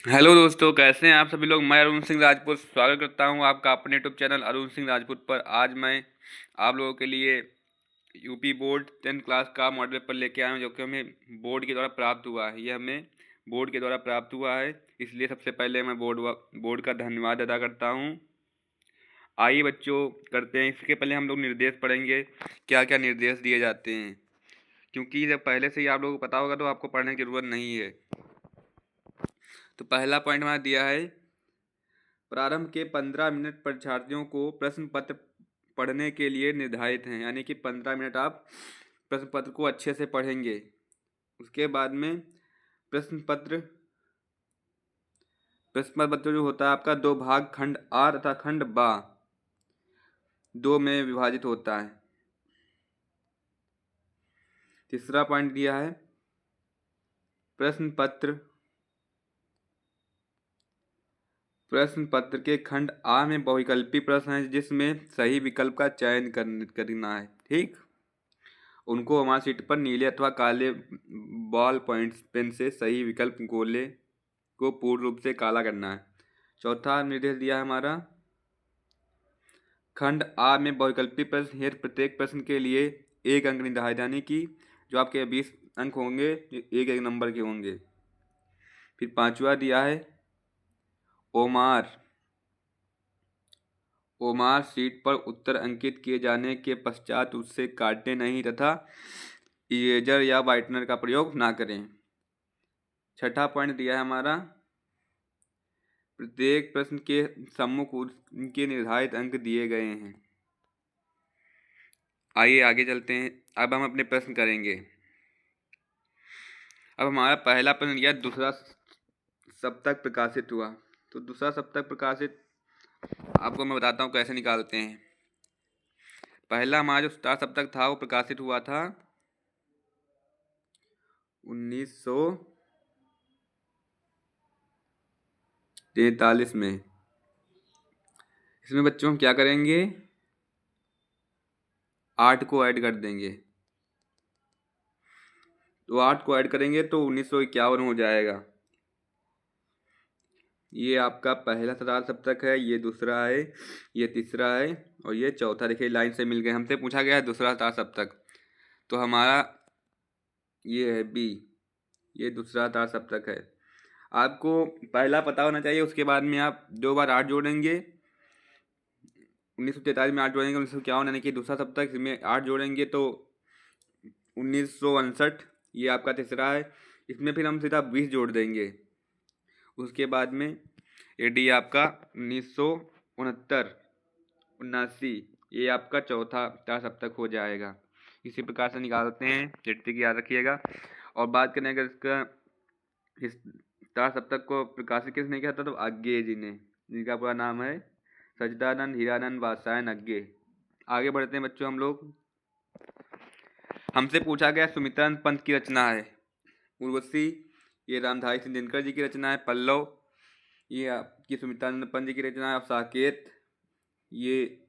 Hello दोस्तों, कैसे हैं आप सभी लोग। मैं अरुण सिंह राजपूत स्वागत करता हूं आपका अपने यूट्यूब चैनल अरुण सिंह राजपूत पर। आज मैं आप लोगों के लिए यूपी बोर्ड 10th क्लास का मॉडल पेपर लेके आया हूं, जो कि हमें बोर्ड के द्वारा प्राप्त हुआ है। ये हमें बोर्ड के द्वारा प्राप्त हुआ है, इसलिए सबसे पहले मैं बोर्ड का धन्यवाद अदा करता हूँ। आइए बच्चों, करते हैं। इसके पहले हम लोग निर्देश पढ़ेंगे, क्या क्या निर्देश दिए जाते हैं, क्योंकि जब पहले से ही आप लोगों को पता होगा तो आपको पढ़ने की ज़रूरत नहीं है। तो पहला पॉइंट हमारा दिया है, प्रारंभ के 15 मिनट परीक्षार्थियों को प्रश्न पत्र पढ़ने के लिए निर्धारित हैं, यानी कि 15 मिनट आप प्रश्न पत्र को अच्छे से पढ़ेंगे। उसके बाद में प्रश्न पत्र जो होता है आपका दो भाग, खंड आ तथा खंड बा, दो में विभाजित होता है। तीसरा पॉइंट दिया है, प्रश्न पत्र के खंड आ में बहुविकल्पी प्रश्न है, जिसमें सही विकल्प का चयन करना है। ठीक, उनको हमारे सीट पर नीले अथवा काले बॉल पॉइंट्स पेन से सही विकल्प गोले को पूर्ण रूप से काला करना है। चौथा निर्देश दिया है हमारा, खंड आ में बहुविकल्पी प्रश्न हेतु प्रत्येक प्रश्न के लिए एक अंक निर्धारित, यानी कि जो आपके 20 अंक होंगे एक एक नंबर के होंगे। फिर पांचवा दिया है, ओमार शीट पर उत्तर अंकित किए जाने के पश्चात उससे काटने नहीं तथा इरेजर या वाइटनर का प्रयोग ना करें। छठा पॉइंट दिया है हमारा, प्रत्येक प्रश्न के सम्मुख उनके निर्धारित अंक दिए गए हैं। आइए आगे चलते हैं। अब हम अपने प्रश्न करेंगे। अब हमारा पहला प्रश्न दिया, दूसरा सप्तक प्रकाशित हुआ। तो दूसरा सप्तक प्रकाशित आपको मैं बताता हूँ कैसे निकालते हैं। पहला हमारा जो सप्तक था वो प्रकाशित हुआ था 1943 में। इसमें बच्चों हम क्या करेंगे, 8 को ऐड कर देंगे। तो 8 को ऐड करेंगे तो 1951 हो जाएगा। ये आपका पहला सप्तक है, ये दूसरा है, ये तीसरा है और ये चौथा। देखिए लाइन से मिल गए। हमसे पूछा गया है दूसरा सप्तक, तो हमारा ये है बी, ये दूसरा सप्तक है। आपको पहला पता होना चाहिए, उसके बाद में आप 2 बार 8 जोड़ेंगे। 1943 में 8 जोड़ेंगे 1951, यानी कि दूसरा सप्तक, इसमें 8 जोड़ेंगे तो 1959, ये आपका तीसरा है। इसमें फिर हम सीधा 20 जोड़ देंगे। उसके बाद में एडी आपका 1969 79, ये आपका चौथा सप्तक हो जाएगा। इसी प्रकार से निकालते हैं, की याद रखिएगा। और बात करें अगर इसका, इस सप्तक को प्रकाशित किसने किया था, तो अग्गे जी ने, जिनका पूरा नाम है सच्चिदानंद हीरानंद वात्स्यायन अग्गे। आगे बढ़ते हैं बच्चों हम लोग। हमसे पूछा गया सुमित्रानंद पंत की रचना है उर्वशी, ये रामधारी सिंह दिनकर जी की रचना है। पल्लव, ये आपकी सुमित्रानंद पंत जी की रचना है। साकेत, ये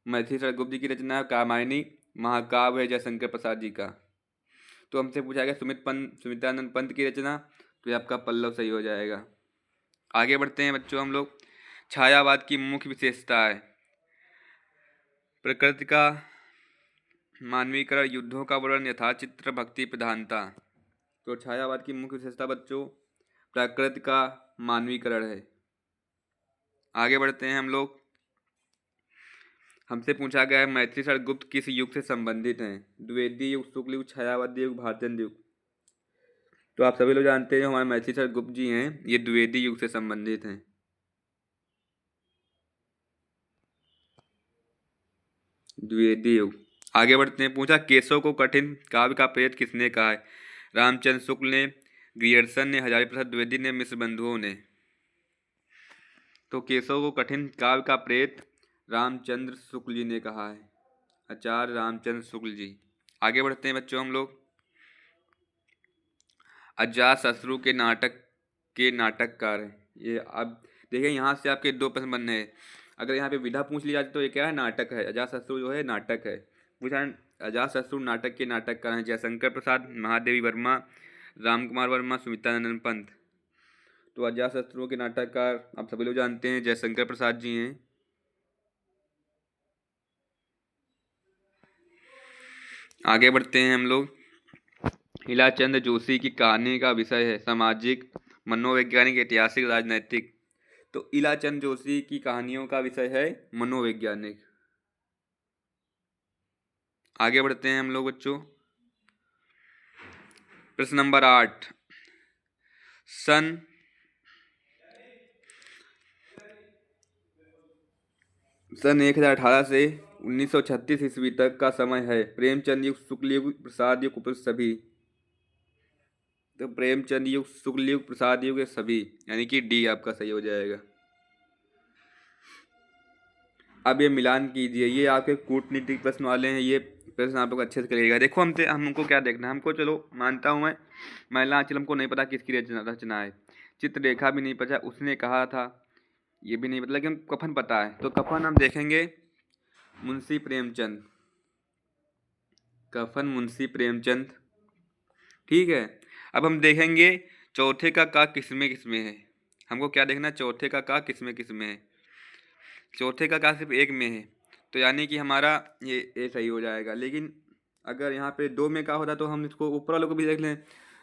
मैथिली शरण गुप्त जी की रचना है। कामायनी महाकाव्य है जयशंकर प्रसाद जी का। तो हमसे पूछा गया सुमित्रानंद पंत की रचना, तो ये आपका पल्लव सही हो जाएगा। आगे बढ़ते हैं बच्चों हम लोग। छायावाद की मुख्य विशेषता है, प्रकृति का मानवीकरण, युद्धों का वर्णन, यथाचित्र, भक्ति प्रधानता। तो छायावाद की मुख्य विशेषता बच्चों प्रकृति का मानवीकरण है। आगे बढ़ते हैं हम लोग। हमसे पूछा गया है मैथिली शरण गुप्त किस युग से संबंधित हैं, द्विवेदी युग, शुक्ल युग, छायावादी युग, भारतीय युग। तो आप सभी लोग जानते हैं हमारे मैथिली शरण गुप्त जी हैं, ये द्विवेदी युग से संबंधित हैं। द्विवेदी युग। आगे बढ़ते हैं। पूछा केशव को कठिन काव्य का प्रेत किसने कहा है, रामचंद्र शुक्ल ने, ग्रियर्सन ने, हजारी प्रसाद द्विवेदी ने, मिश्र बंधुओं ने। तो केशव को कठिन काव्य का प्रेत रामचंद्र शुक्ल जी ने कहा है, आचार्य रामचंद्र शुक्ल जी। आगे बढ़ते हैं बच्चों हम लोग। अजातशत्रु के नाटककार है। ये आप देखिए, यहाँ से आपके 2 प्रश्न बनने हैं। अगर यहाँ पे विधा पूछ लिया जाए तो ये क्या है, नाटक है। अजातशत्रु जो है नाटक है। पूछा अजातशत्रु नाटक के नाटककार हैं जयशंकर प्रसाद, महादेवी वर्मा, राम कुमार वर्मा, सुमित्रानंद पंत। तो अजातशत्रु के नाटककार आप सभी लोग जानते हैं जयशंकर प्रसाद जी हैं। आगे बढ़ते हैं हम लोग। हीलाचंद जोशी की कहानी का विषय है सामाजिक, मनोवैज्ञानिक, ऐतिहासिक, राजनैतिक। तो ईलाचंद जोशी की कहानियों का विषय है मनोवैज्ञानिक। आगे बढ़ते हैं हम लोग बच्चों। प्रश्न नंबर 8। सन 1018 से 1936 ईस्वी तक का समय है। प्रेमचंद युग, शुक्ल युग, प्रसाद युग, उपरोक्त सभी। तो प्रेमचंद युग, शुक्ल युग, प्रसाद युग, ये सभी, यानी कि डी आपका सही हो जाएगा। अब ये मिलान कीजिए, ये आपके कूटनीतिक प्रश्न वाले हैं, ये प्रश्न आप लोग अच्छे से करिएगा। देखो हमको क्या देखना है, हमको चलो मानता हूँ मैं महिलांचल हमको नहीं पता किसकी रचना है, चित्ररेखा भी नहीं पता, उसने कहा था ये भी नहीं पता, लेकिन कफन पता है। तो कफन हम देखेंगे मुंशी प्रेमचंद, कफन मुंशी प्रेमचंद, ठीक है। अब हम देखेंगे चौथे का किसमें किसमें है। हमको क्या देखना, चौथे का किसमें किसमें है। चौथे का सिर्फ एक में है, तो यानी कि हमारा ये सही हो जाएगा। लेकिन अगर यहाँ पे दो में का होता तो हम इसको ऊपर वालों को भी देख लें।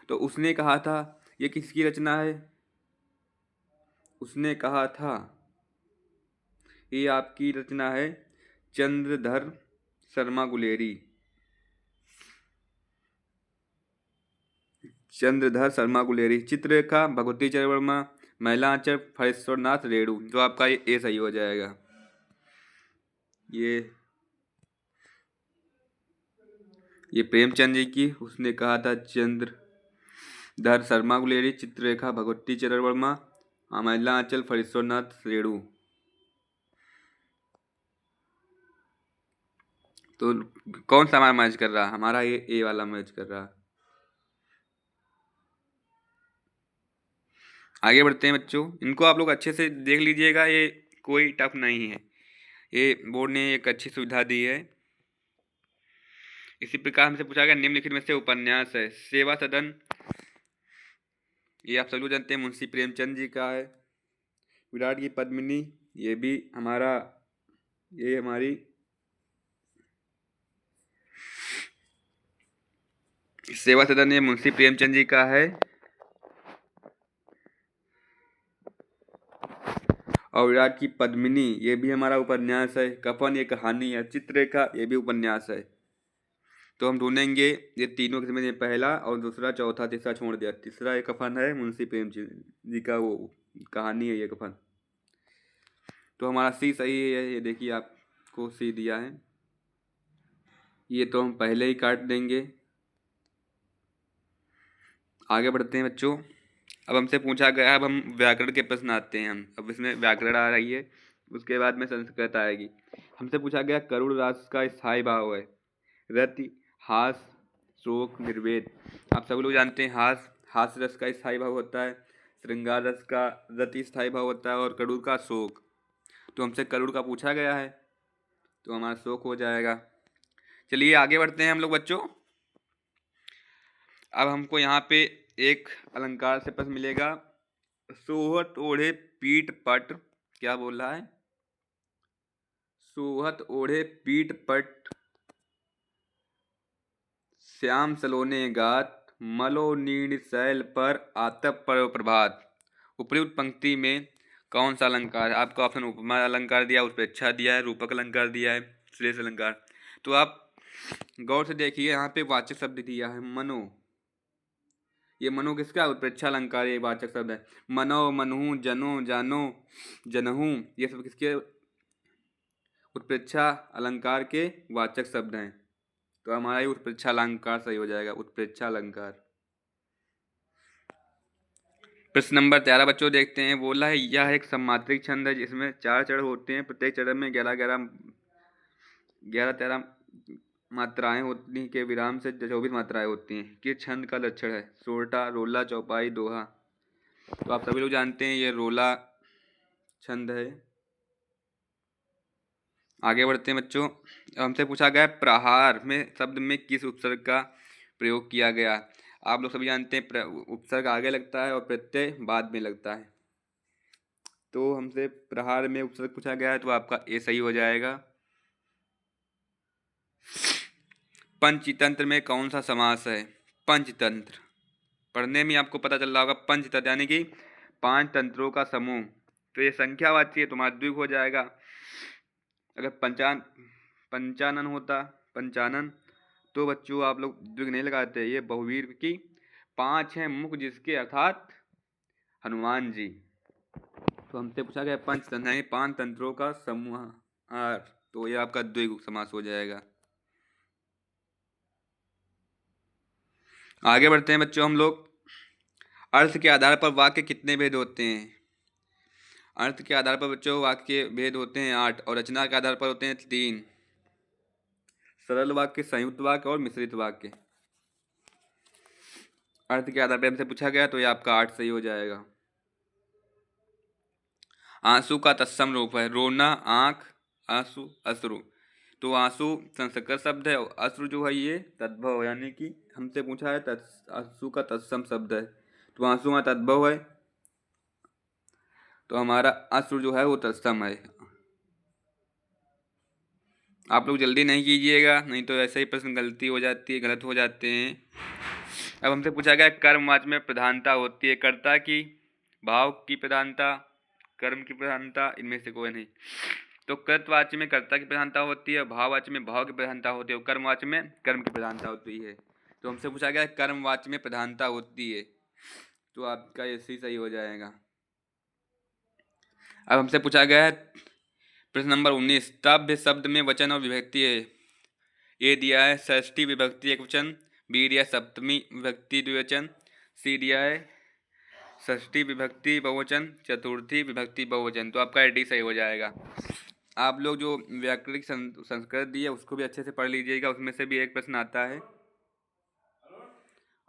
तो उसने कहा था ये किसकी रचना है, उसने कहा था ये आपकी रचना है चंद्रधर शर्मा गुलेरी, चंद्रधर शर्मा गुलेरी। चित्ररेखा भगवती चरण वर्मा, महिलांचल फणेश्वरनाथ रेणु, जो आपका ये सही हो जाएगा। ये प्रेमचंद जी की, उसने कहा था चंद्रधर शर्मा गुलेरी, चित्ररेखा भगवती चरण वर्मा, महिलांचल फणेश्वरनाथ रेणु। तो कौन सा हमारा मैच कर रहा, हमारा ये ए वाला मैच कर रहा। आगे बढ़ते हैं बच्चों, इनको आप लोग अच्छे से देख लीजिएगा, ये कोई टफ नहीं है, ये बोर्ड ने एक अच्छी सुविधा दी है। इसी प्रकार हमसे पूछा गया निम्नलिखित में से उपन्यास है। सेवा सदन, ये आप सब लोग जानते हैं मुंशी प्रेमचंद जी का है। विराट की पद्मिनी, ये भी हमारा, ये हमारी सेवा सदन, ये मुंशी प्रेमचंद जी का है। और विराट की पद्मिनी ये भी हमारा उपन्यास है। कफन ये कहानी है। चित्ररेखा ये भी उपन्यास है। तो हम ढूंढेंगे ये तीनों किसमें, ये पहला और दूसरा, चौथा तीसरा छोड़ दिया, तीसरा एक कफन है मुंशी प्रेमचंद जी का, वो कहानी है ये कफन। तो हमारा सी सही है, ये देखिए आपको सी दिया है, ये तो हम पहले ही काट देंगे। आगे बढ़ते हैं बच्चों। अब हमसे पूछा गया, अब हम व्याकरण के प्रश्न आते हैं। हम अब इसमें व्याकरण आ रही है, उसके बाद में संस्कृत आएगी। हमसे पूछा गया करुण रस का स्थायी भाव है रति, हास, शोक, निर्वेद। आप सब लोग जानते हैं हास रस का स्थायी भाव होता है, श्रृंगार रस का रति स्थायी भाव होता है, और करुण का शोक। तो हमसे करुण का पूछा गया है, तो हमारा शोक हो जाएगा। चलिए आगे बढ़ते हैं हम लोग बच्चों। अब हमको यहाँ पे एक अलंकार से प्रश्न मिलेगा। सोहत ओढ़े पीठ पट, क्या बोल रहा है, सोहत ओढ़े पीठ पट, श्याम सलोने गात, मलो नीड़ शैल पर आतप पर प्रभात। उपयुक्त पंक्ति में कौन सा अलंकार है। आपका ऑप्शन उपमा अलंकार दिया, उत्प्रेक्षा दिया है, रूपक अलंकार दिया है, श्लेष अलंकार। तो आप गौर से देखिए, यहाँ पे वाचक शब्द दिया है मनो। ये मनो किसका, उत्प्रेक्षा अलंकार, ये वाचक शब्द है। मनो, मनहु, जनो, जानो, जनहु, ये सब किसके, उत्प्रेक्षा अलंकार के वाचक शब्द हैं। तो हमारा ये उत्प्रेक्षा अलंकार सही हो जाएगा, उत्प्रेक्षा अलंकार। प्रश्न नंबर 13 बच्चों देखते हैं। बोला है यह एक सम्मात्रिक छंद है जिसमें 4 चरण होते हैं, प्रत्येक चरण में 11-13 मात्राएं होती हैं के विराम से 24 मात्राएं होती हैं। किस छंद का लक्षण है, सोरठा, रोला, चौपाई, दोहा। तो आप सभी लोग जानते हैं ये रोला छंद है। आगे बढ़ते हैं बच्चों। हमसे पूछा गया प्रहार में शब्द में किस उपसर्ग का प्रयोग किया गया। आप लोग सभी जानते हैं उपसर्ग आगे लगता है और प्रत्यय बाद में लगता है। तो हमसे प्रहार में उपसर्ग पूछा गया है तो आपका ए सही हो जाएगा। पंचतंत्र में कौन सा समास है? पंचतंत्र पढ़ने में आपको पता चल रहा होगा, पंचतंत्र यानी कि 5 तंत्रों का समूह। तो ये संख्यावाची है, तुम्हारा द्विगु हो जाएगा। अगर पंचानन होता, पंचानन, तो बच्चों आप लोग द्विग नहीं लगाते। ये बहुवीर की 5 हैं मुख जिसके, अर्थात हनुमान जी। तो हमसे पूछा गया पंचतंत्र यानी 5 तंत्रों का समूह, तो ये आपका द्विगु समास हो जाएगा। आगे बढ़ते हैं बच्चों हम लोग। अर्थ के आधार पर वाक्य कितने भेद होते हैं? अर्थ के आधार पर बच्चों वाक्य भेद होते हैं 8 और रचना के आधार पर होते हैं 3। सरल वाक्य, संयुक्त वाक्य और मिश्रित वाक्य। अर्थ के आधार पर हमसे पूछा गया तो ये आपका 8 सही हो जाएगा। आंसू का तत्सम रूप है रोना, आंख, आंसू, अश्रु। तो आंसू संस्कृत शब्द है और अश्रु जो है ये तद्भव, यानी कि हमसे पूछा है आंसू का तत्सम शब्द है, तो आंसू में तद्भव है, तो हमारा अश्रु जो है वो तत्सम है। आप लोग जल्दी नहीं कीजिएगा, नहीं तो ऐसे ही प्रश्न गलती हो जाती है, गलत हो जाते हैं। अब हमसे पूछा गया कर्मवाच्य में प्रधानता होती है कर्ता की, भाव की प्रधानता, कर्म की प्रधानता, इनमें से कोई नहीं। तो कृतवाच्य में कर्ता की प्रधानता होती है, भाववाच्य में भाव की प्रधानता होती है और कर्मवाच्य में कर्म की प्रधानता होती है। तो हमसे पूछा गया कर्मवाच्य में प्रधानता होती है, तो आपका ये सही हो जाएगा। अब हमसे पूछा गया है प्रश्न नंबर 19, तव्य शब्द में वचन और विभक्ति है। ए दिया है षष्ठी विभक्ति एकवचन, बी दिया सप्तमी विभक्ति द्विवचन, सी दिया है षष्ठी विभक्ति बहुवचन, चतुर्थी विभक्ति बहुवचन। तो आपका डी सही हो जाएगा। आप लोग जो व्याकरणिक संस्कृत दी है उसको भी अच्छे से पढ़ लीजिएगा, उसमें से भी एक प्रश्न आता है।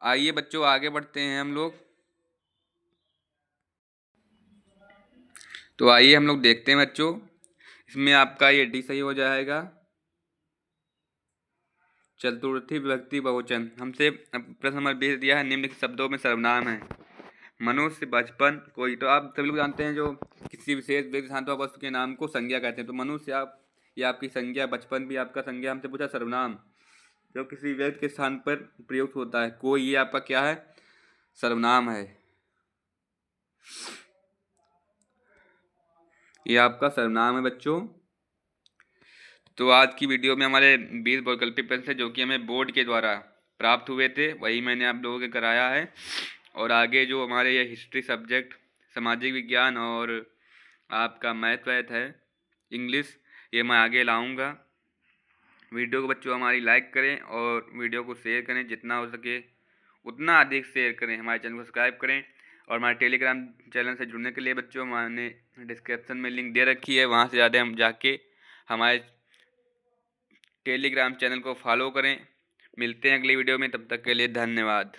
आइए बच्चों आगे बढ़ते हैं हम लोग। तो आइए हम लोग देखते हैं बच्चों, इसमें आपका ये डी सही हो जाएगा। चतुर्थी विभक्ति बहुवचन। हमसे प्रश्न नंबर 20 दिया है निम्नलिखित शब्दों में सर्वनाम है। मनुष्य, बचपन, कोई। तो आप सभी लोग जानते हैं जो किसी विशेष व्यक्ति स्थान पर वस्तु के नाम को संज्ञा कहते हैं। तो मनुष्य आप या आपकी संज्ञा, बचपन भी आपका संज्ञा। हमसे पूछा सर्वनाम जो किसी व्यक्ति के स्थान पर प्रयुक्त होता है, कोई, ये आपका क्या है? सर्वनाम है, ये आपका सर्वनाम है बच्चों। तो आज की वीडियो में हमारे 20 वैकल्पिक प्रश्न है जो कि हमें बोर्ड के द्वारा प्राप्त हुए थे, वही मैंने आप लोगों को कराया है। और आगे जो हमारे ये हिस्ट्री सब्जेक्ट, सामाजिक विज्ञान और आपका मैथ है, इंग्लिश, ये मैं आगे लाऊंगा। वीडियो को बच्चों हमारी लाइक करें और वीडियो को शेयर करें, जितना हो सके उतना अधिक शेयर करें। हमारे चैनल को सब्सक्राइब करें और हमारे टेलीग्राम चैनल से जुड़ने के लिए बच्चों मैंने डिस्क्रिप्शन में लिंक दे रखी है, वहाँ से ज़्यादा हम जाके हमारे टेलीग्राम चैनल को फॉलो करें। मिलते हैं अगली वीडियो में, तब तक के लिए धन्यवाद।